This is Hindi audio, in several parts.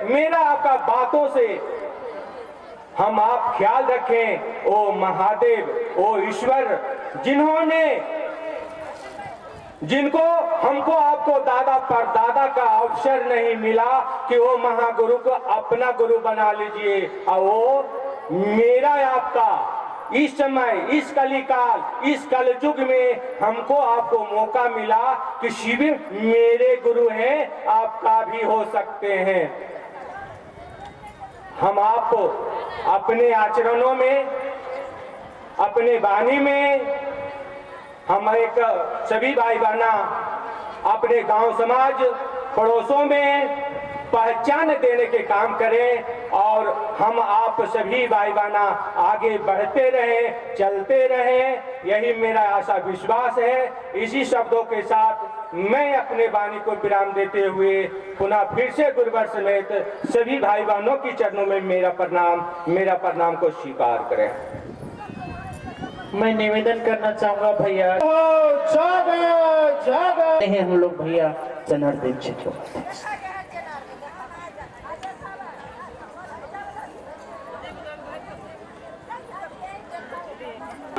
मेरा आपका बातों से हम आप ख्याल रखें। ओ महादेव, ओ ईश्वर, जिनको हमको आपको दादा परदादा का अवसर नहीं मिला कि वो महागुरु को अपना गुरु बना लीजिए, और वो मेरा आपका इस समय, इस कलिकाल, इस कलयुग में हमको आपको मौका मिला कि शिविर मेरे गुरु हैं, आपका भी हो सकते हैं। हम आपको अपने आचरणों में, अपने वाणी में, हम एक सभी भाई बहना अपने गांव समाज पड़ोसों में पहचान देने के काम करें, और हम आप सभी भाई बहना आगे बढ़ते रहें, चलते रहें, यही मेरा आशा विश्वास है। इसी शब्दों के साथ मैं अपने वाणी को विराम देते हुए पुनः फिर से गुरुवर समेत सभी भाई बहनों की चरणों में मेरा प्रणाम को स्वीकार करें। मैं निवेदन करना चाहूंगा भैया, हम लोग भैया जनार्दन क्षेत्र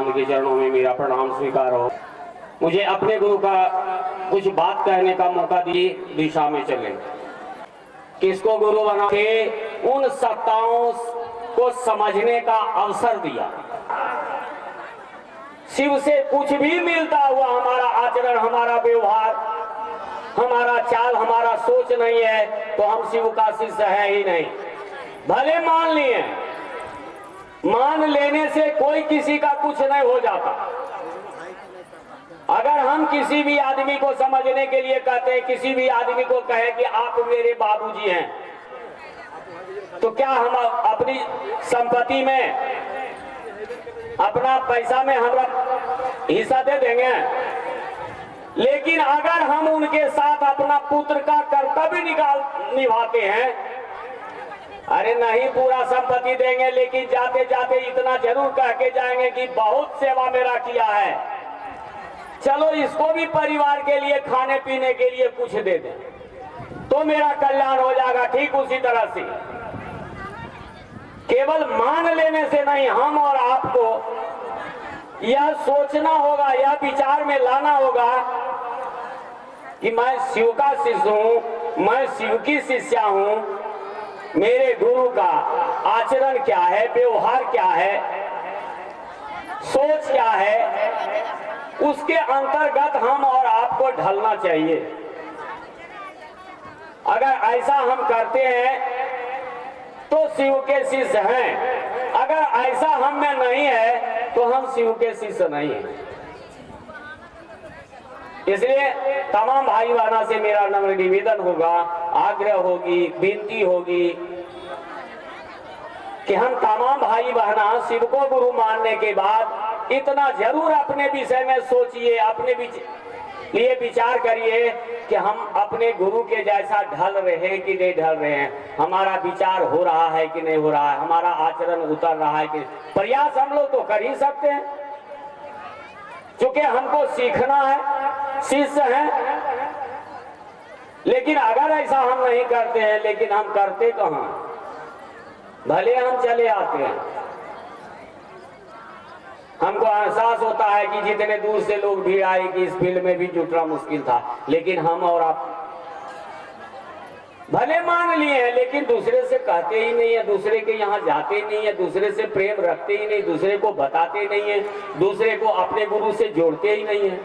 के चरणों में मेरा प्रणाम स्वीकार हो। मुझे अपने गुरु का कुछ बात कहने का मौका दिए, दिशा में चले। किसको गुरु बना के उन सत्ताओं को समझने का अवसर दिया। शिव से कुछ भी मिलता हुआ हमारा आचरण, हमारा व्यवहार, हमारा चाल, हमारा सोच नहीं है तो हम शिव का शिष्य है ही नहीं। भले मान लिए, मान लेने से कोई किसी का कुछ नहीं हो जाता। अगर हम किसी भी आदमी को समझने के लिए कहते हैं, किसी भी आदमी को कहें कि आप मेरे बाबूजी हैं, तो क्या हम अपनी संपत्ति में, अपना पैसा में हमरा हिस्सा दे देंगे? लेकिन अगर हम उनके साथ अपना पुत्र का कर्तव्य निभाते हैं, अरे नहीं पूरा संपत्ति देंगे, लेकिन जाते जाते इतना जरूर कह के जाएंगे कि बहुत सेवा मेरा किया है, चलो इसको भी परिवार के लिए खाने पीने के लिए कुछ दे दें तो मेरा कल्याण हो जाएगा। ठीक उसी तरह से केवल मान लेने से नहीं, हम और आपको यह सोचना होगा, यह विचार में लाना होगा कि मैं शिव का शिष्य हूं, मैं शिव की शिष्या हूं, मेरे गुरु का आचरण क्या है, व्यवहार क्या है, सोच क्या है, उसके अंतर्गत हम और आपको ढलना चाहिए। अगर ऐसा हम करते हैं तो शिव के शिष्य हैं, अगर ऐसा हम में नहीं है तो हम शिव के शिष्य नहीं हैं। इसलिए तमाम भाई बहना से मेरा नम्र निवेदन होगा, आग्रह होगी, विनती होगी कि हम तमाम भाई बहना शिव को गुरु मानने के बाद इतना जरूर अपने विषय में सोचिए, अपने लिए विचार करिए कि हम अपने गुरु के जैसा ढल रहे हैं कि नहीं ढल रहे हैं, हमारा विचार हो रहा है कि नहीं हो रहा है, हमारा आचरण उतर रहा है कि। प्रयास हम लोग तो कर ही सकते हैं, क्योंकि हमको सीखना है, शिष्य है। लेकिन अगर ऐसा हम नहीं करते हैं, लेकिन हम करते कहाँ, भले हम चले आते हैं, हमको एहसास होता है कि जितने दूर से लोग भीड़ आए कि इस फील्ड में भी जुटना मुश्किल था, लेकिन हम और आप भले मान लिए हैं, लेकिन दूसरे से कहते ही नहीं है, दूसरे के यहाँ जाते नहीं है, दूसरे से प्रेम रखते ही नहीं, दूसरे को बताते नहीं है, दूसरे को अपने गुरु से जोड़ते ही नहीं है।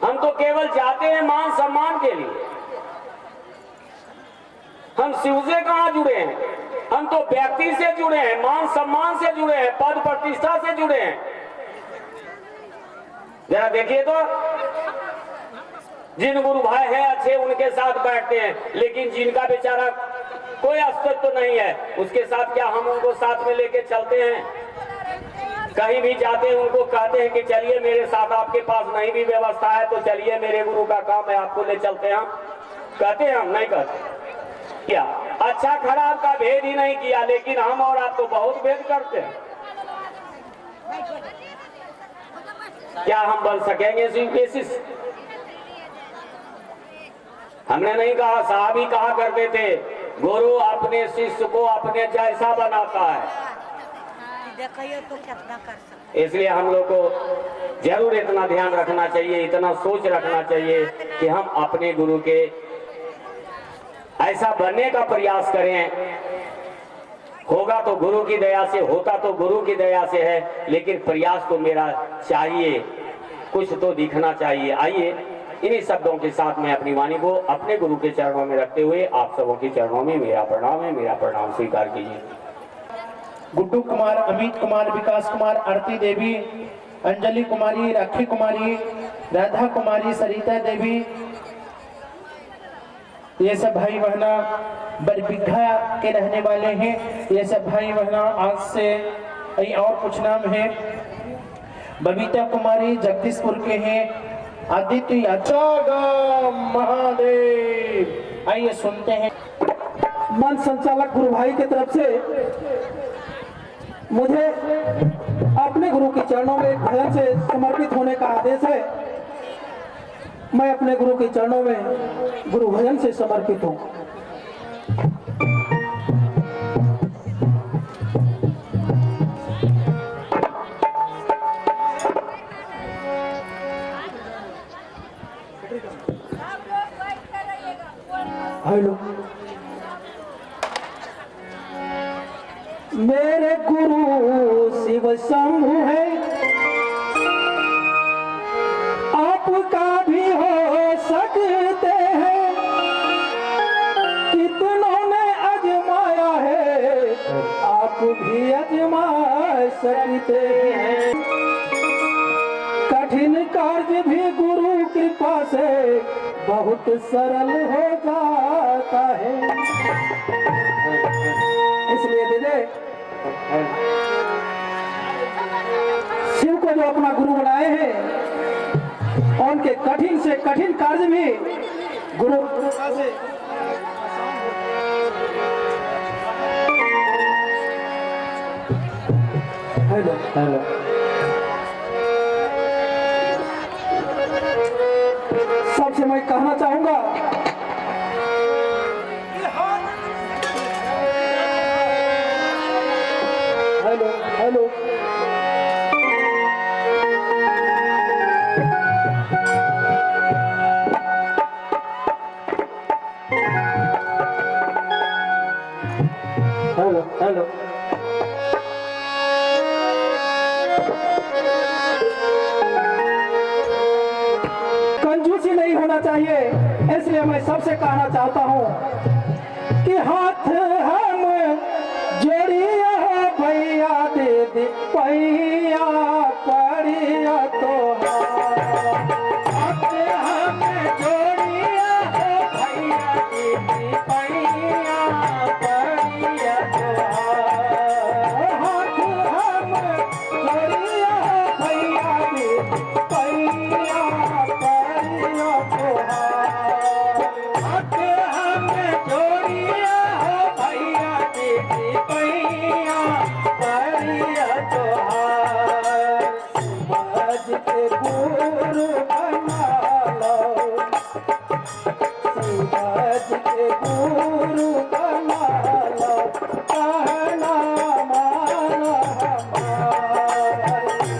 हम तो केवल जाते हैं मान सम्मान के लिए। हम शिव से कहाँ जुड़े हैं? हम तो व्यक्ति से जुड़े हैं, मान सम्मान से जुड़े हैं, पद प्रतिष्ठा से जुड़े हैं। जरा देखिए तो, जिन गुरु भाई हैं अच्छे उनके साथ बैठते हैं, लेकिन जिनका बेचारा कोई अस्तित्व नहीं है, उसके साथ क्या हम उनको साथ में लेके चलते हैं? कहीं भी जाते हैं उनको कहते हैं कि चलिए मेरे साथ, आपके पास नहीं भी व्यवस्था है तो चलिए मेरे गुरु का काम है, आपको ले चलते हैं। कहते हैं? हम नहीं कहते। क्या अच्छा खराब का भेद ही नहीं किया, लेकिन हम और आप तो बहुत भेद करते हैं। क्या हम बन सकेंगे शिव के शिष्य? हमने नहीं कहा, साहब ही कहा करते थे गुरु अपने शिष्य को अपने जैसा बनाता है। देखिए तो कितना कर सकते। इसलिए हम लोग को जरूर इतना ध्यान रखना चाहिए, इतना सोच रखना चाहिए कि हम अपने गुरु के ऐसा बनने का प्रयास करें। होगा तो गुरु की दया से, होता तो गुरु की दया से है, लेकिन प्रयास तो मेरा चाहिए, कुछ तो दिखना चाहिए। आइए इन्हीं शब्दों के साथ मैं अपनी वाणी को अपने गुरु के चरणों में रखते हुए आप सबों के चरणों में मेरा प्रणाम है, मेरा प्रणाम स्वीकार कीजिए। गुड्डू कुमार, अमित कुमार, विकास कुमार, आरती देवी, अंजलि कुमारी, राखी कुमारी, राधा कुमारी, सरिता देवी, ये सब भाई बहना बरबिघा के रहने वाले हैं। ये सब भाई बहना आज से और कुछ नाम है। बबीता कुमारी जगदीशपुर के हैं। आदित्य महादेव। आइए सुनते हैं। मंच संचालक गुरु भाई की तरफ से मुझे अपने गुरु के चरणों में एक भजन से समर्पित होने का आदेश है। मैं अपने गुरु के चरणों में गुरु भजन से समर्पित हूँ। हेलो, मेरे गुरु शिव शंभु है, आपका भी हो सकते हैं। कितनों ने आजमाया है, आप भी आजमा सकते हैं। कठिन कार्य भी गुरु कृपा से बहुत सरल हो जाता है। इसलिए दीदी शिव को जो अपना गुरु बनाए हैं, उनके कठिन से कठिन कार्य भी गुरु से हेलो हेलो सबसे मैं कहना चाहूंगा, हेलो हेलो हेलो हेलो कंजूसी नहीं होना चाहिए। इसलिए मैं सबसे कहना चाहता हूँ कि हाथ हम जोड़िया भैया दे दे पैया पड़िया तो हाथ हम जोड़िया भैया दे दे पैया पड़िया तो हाथ हम जोड़िया भैया दे दे पैया पड़िया तो हाथ हम जोड़िया भैया दे दे पैया पड़िया तो सूरज के गुरु बना लो, सूरज के गुरु बना लो, कहना मानो हमारा।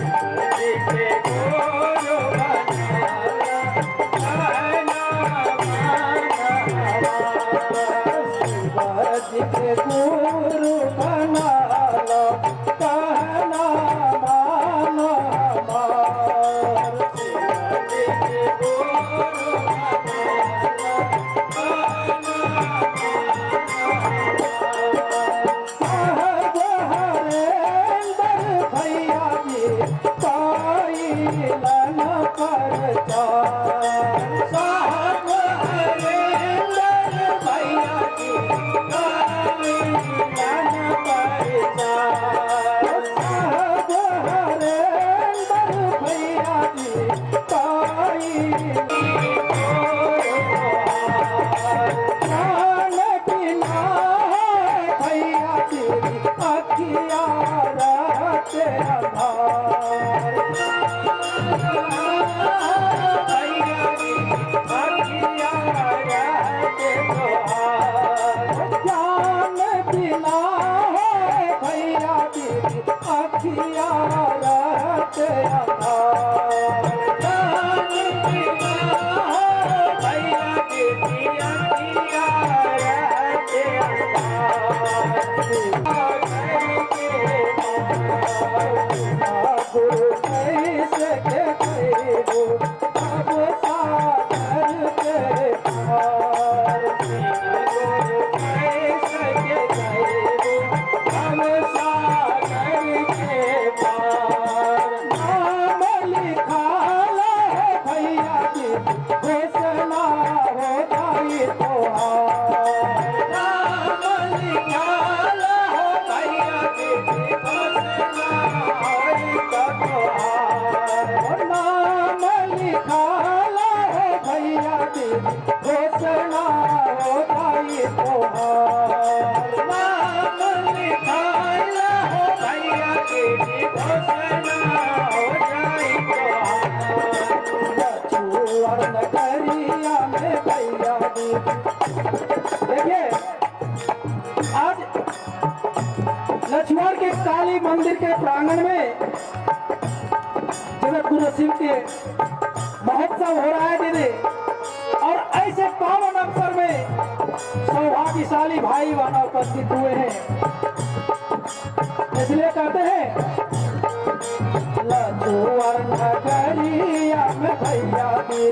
सूरज के गुरु बना लो, कहना मानो हमारा। सूरज के गुरु बना लो, कहना मानो हमारा। सूरज के गुरु साहब हरेंद्र भैया जी पाइलन परचार। साहब हरेंद्र भैया जी पाइलन परचार। साहब हरेंद्र भैया जी प्राण बिना भैया तेरी अखिया रहते आधार। भैया जी अखिया रहते तोहार। गुरु कैसे के कैबो अब सागर के पार गुरु कैसे के कैबो अब सागर के पार नाम लिखाला है भैया जी घोषणा हो जाई तोहार नाम लिखाला हो भैया जी घोषणा होई तोहार नाम लिखाला है भैया जी घोषणा हो जाई तोहार नाम लिखाला हो भैया जी घोषणा हो जाई तोहार छुअर नगरिया में भैया जी देखिए आज लक्ष्मण के काली मंदिर के प्रांगण में जगत गुरु शिव के महोत्सव हो रहा है दीदी और ऐसे पावन अवसर में सौभाग्यशाली भाई बहन उपस्थित हुए हैं इसलिए कहते हैं लक्ष्मण नगरिया में भैया जी